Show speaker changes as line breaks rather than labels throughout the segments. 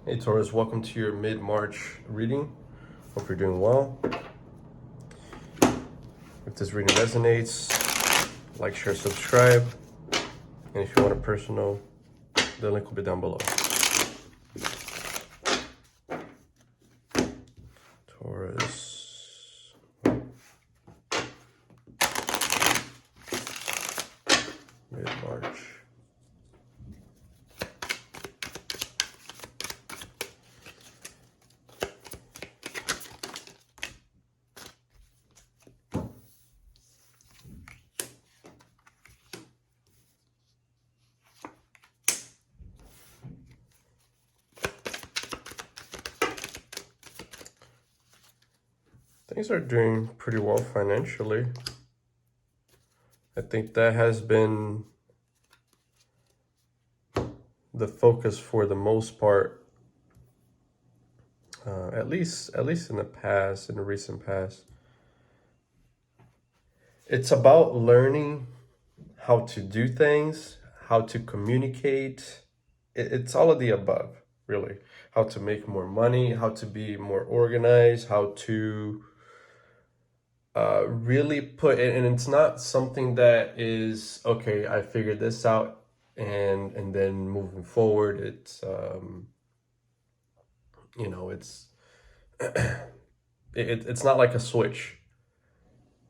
Hey Taurus, welcome to your mid-March reading. Hope you're doing well. If this reading resonates, like, share, subscribe. And if you want a personal, the link will be down below. Taurus. Mid-March. Things are doing pretty well financially. I think that has been the focus for the most part, at least in the recent past. It's about learning how to do things, how to communicate. It's all of the above, really. How to make more money, how to be more organized, how to really put it, and it's not something that is, okay, I figured this out and then moving forward, it's, it's, it's not like a switch.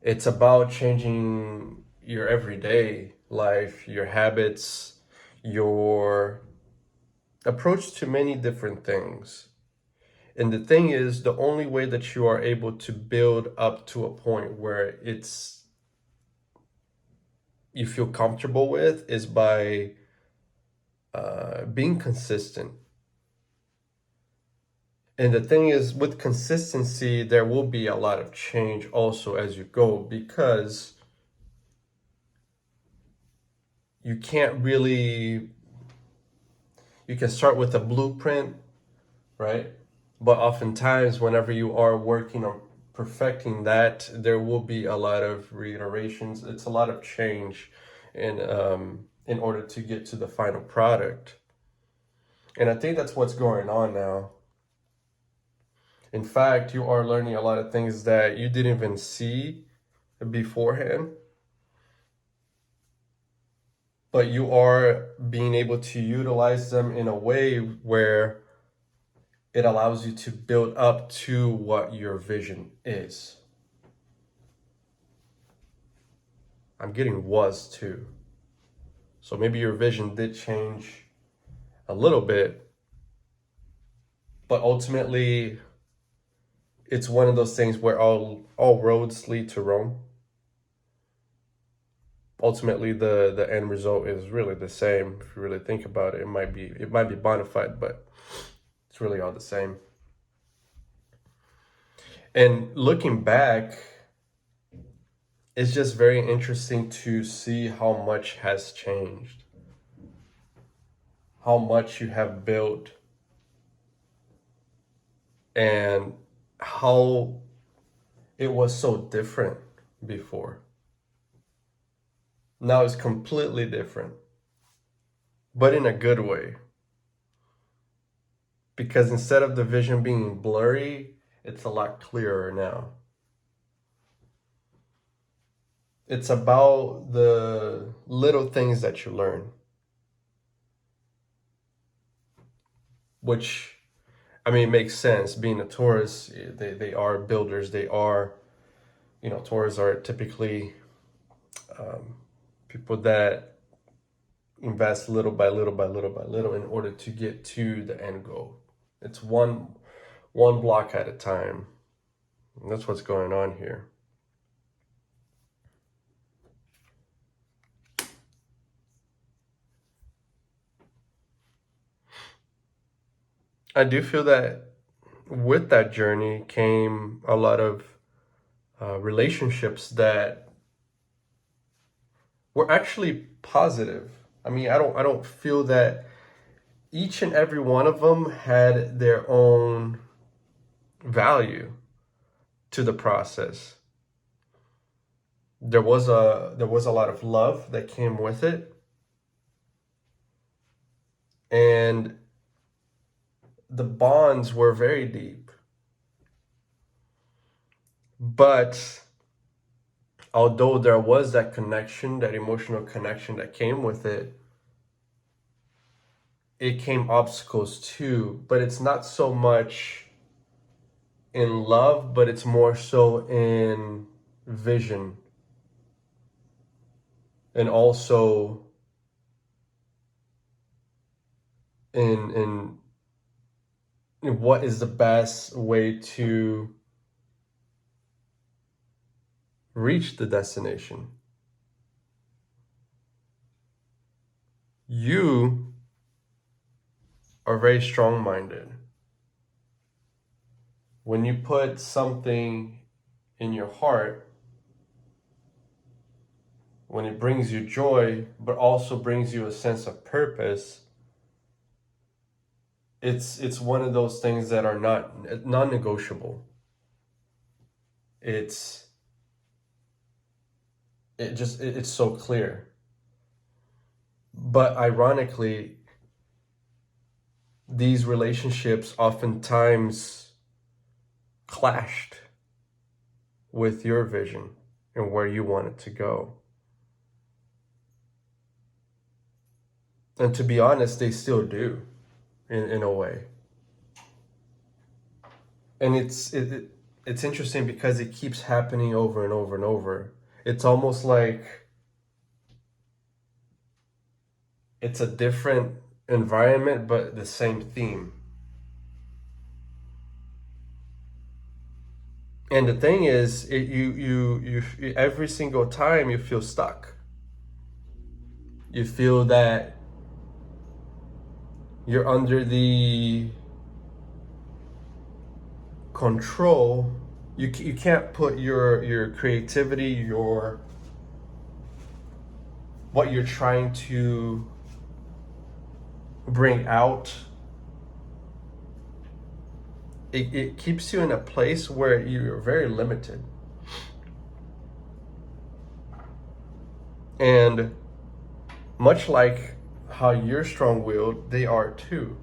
It's about changing your everyday life, your habits, your approach to many different things. And the thing is, the only way that you are able to build up to a point where you feel comfortable with is by being consistent. And the thing is, with consistency, there will be a lot of change also as you go, because you can't really, you can start with a blueprint, right? But oftentimes, whenever you are working on perfecting that, there will be a lot of reiterations. It's a lot of change in order to get to the final product. And I think that's what's going on now. In fact, you are learning a lot of things that you didn't even see beforehand, but you are being able to utilize them in a way where it allows you to build up to what your vision is. I'm getting was too. So maybe your vision did change a little bit, but ultimately it's one of those things where all roads lead to Rome. Ultimately, the end result is really the same. If you really think about it, it might be bona fide, but it's really all the same. And looking back, it's just very interesting to see how much has changed, how much you have built, and how it was so different before. Now it's completely different, but in a good way. Because instead of the vision being blurry, it's a lot clearer now. It's about the little things that you learn, which, I mean, it makes sense. Being a Taurus, they are builders. They are, Taurus are typically people that invest little by little by little by little in order to get to the end goal. It's one block at a time. And that's what's going on here. I do feel that with that journey came a lot of relationships that were actually positive. I mean, I don't feel that each and every one of them had their own value to the process. There was a lot of love that came with it, and the bonds were very deep. But although there was that connection, that emotional connection that came with it, it came obstacles too. But it's not so much in love, but it's more so in vision, and also in what is the best way to reach the destination. You are very strong-minded. When you put something in your heart, when it brings you joy, but also brings you a sense of purpose, it's one of those things that are not non-negotiable. It's so clear. But ironically, these relationships oftentimes clashed with your vision and where you want it to go. And to be honest, they still do, in a way. And it's interesting because it keeps happening over and over and over. It's almost like it's a different environment, but the same theme. And the thing is, you every single time you feel stuck. You feel that you're under the control. You can't put your creativity, your what you're trying to bring out. It keeps you in a place where you're very limited. And much like how you're strong-willed, they are too.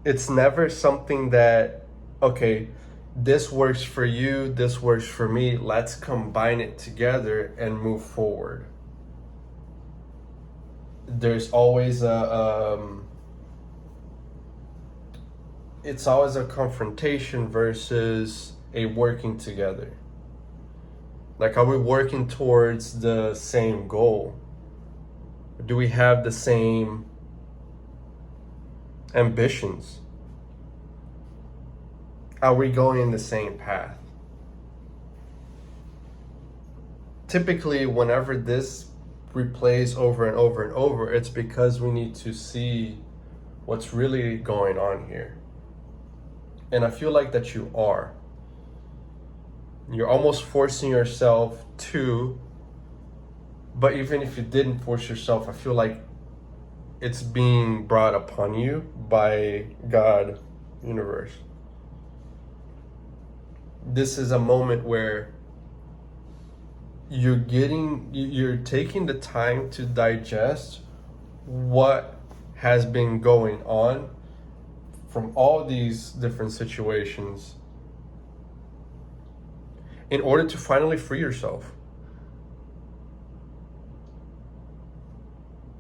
It's never something that, okay, this works for you, this works for me, let's combine it together and move forward. There's always it's always a confrontation versus a working together. Like, are we working towards the same goal? Do we have the same ambitions? Are we going in the same path? Typically, whenever this replays over and over and over, it's because we need to see what's really going on here. And I feel like that you are. You're almost forcing yourself to, but even if you didn't force yourself, I feel like it's being brought upon you by God, universe. This is a moment where you're taking the time to digest what has been going on from all these different situations in order to finally free yourself.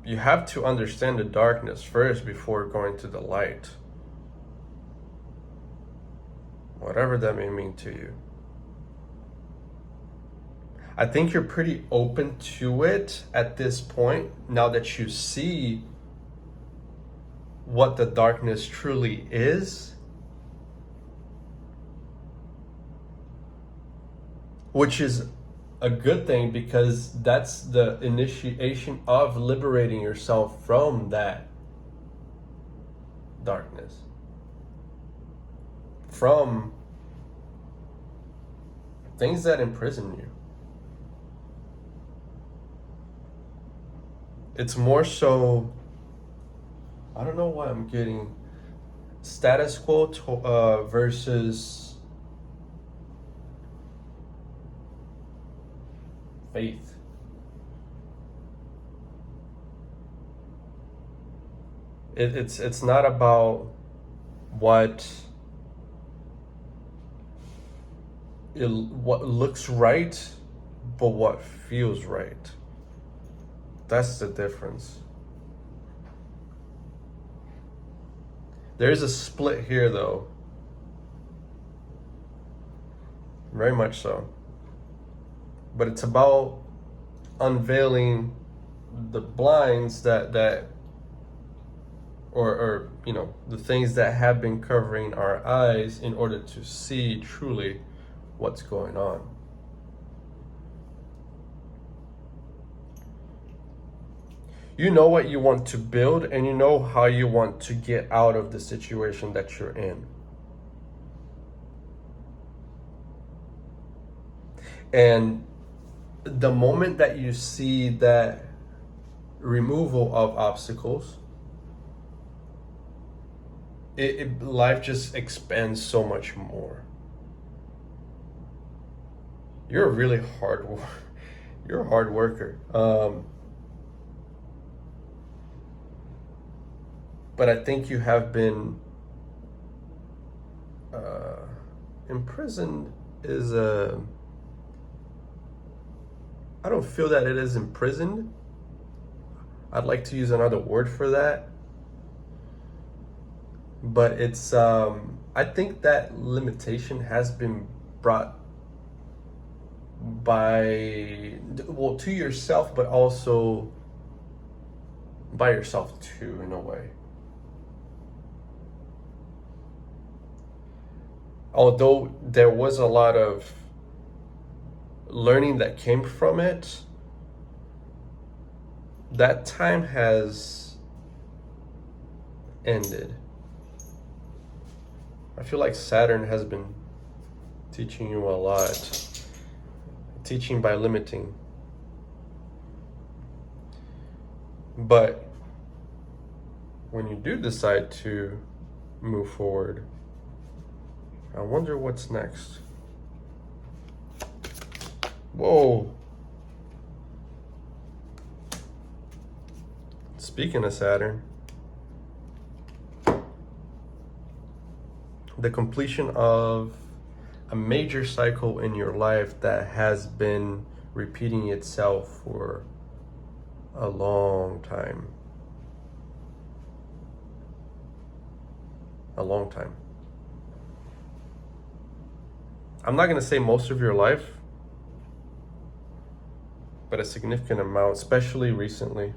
You have to understand the darkness first before going to the light, whatever that may mean to you. I think you're pretty open to it at this point, now that you see what the darkness truly is, which is a good thing, because that's the initiation of liberating yourself from that darkness, from things that imprison you. It's more so, I don't know why I'm getting status quo versus faith. It's not about what what looks right, but what feels right. That's the difference. There's a split here, though. Very much so. But it's about unveiling the blinds that or you know, the things that have been covering our eyes in order to see truly what's going on. You know what you want to build, and you know how you want to get out of the situation that you're in. And the moment that you see that removal of obstacles, life just expands so much more. You're a really you're a hard worker. But I think you have been imprisoned is a. I don't feel that it is imprisoned. I'd like to use another word for that. But it's, I think that limitation has been brought by, well, to yourself, but also by yourself too, in a way. Although there was a lot of learning that came from it, that time has ended. I feel like Saturn has been teaching you a lot, teaching by limiting. But when you do decide to move forward, I wonder what's next. Whoa. Speaking of Saturn, the completion of a major cycle in your life that has been repeating itself for a long time. A long time. I'm not going to say most of your life, but a significant amount, especially recently,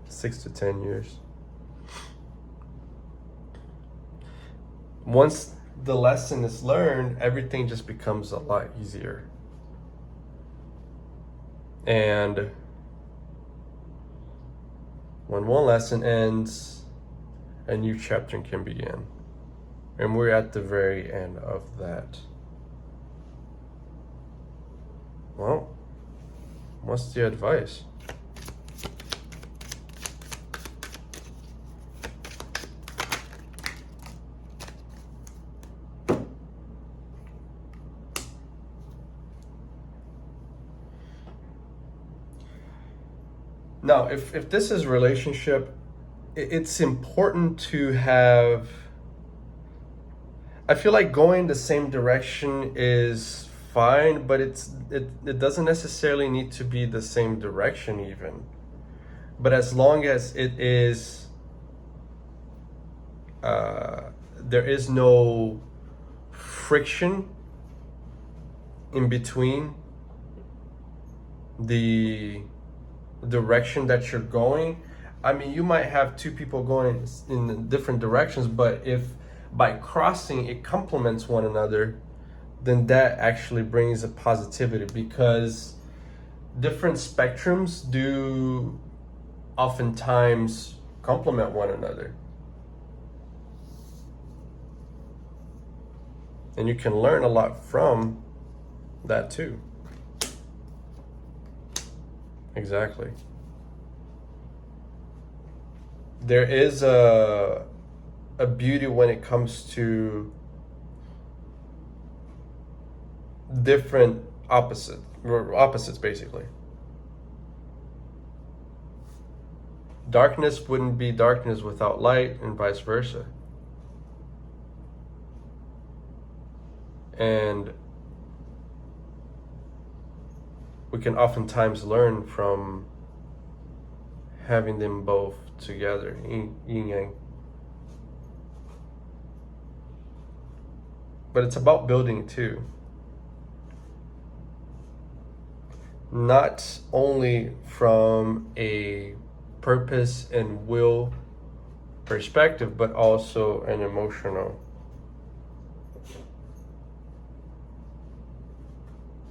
6 to 10 years. Once the lesson is learned, everything just becomes a lot easier. And when one lesson ends, a new chapter can begin. And we're at the very end of that. Well, what's the advice? Now, if this is relationship, it's important to have. I feel like going the same direction is fine, but it doesn't necessarily need to be the same direction even. But as long as it is, there is no friction in between the direction that you're going. I mean, you might have two people going in different directions, but if by crossing it complements one another, then that actually brings a positivity, because different spectrums do oftentimes complement one another. And you can learn a lot from that too. Exactly. There is a beauty when it comes to different opposites basically. darkness wouldn't be darkness without light, and vice versa. And we can oftentimes learn from having them both together, yin yang. But it's about building too. Not only from a purpose and will perspective, but also an emotional.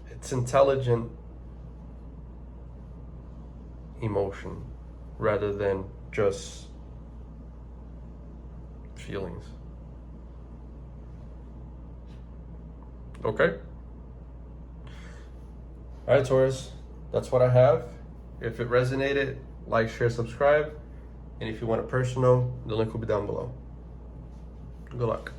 It's intelligent emotion rather than just feelings. Okay? All right, Taurus, that's what I have. If it resonated, like, share, subscribe. And if you want it personal, the link will be down below. Good luck.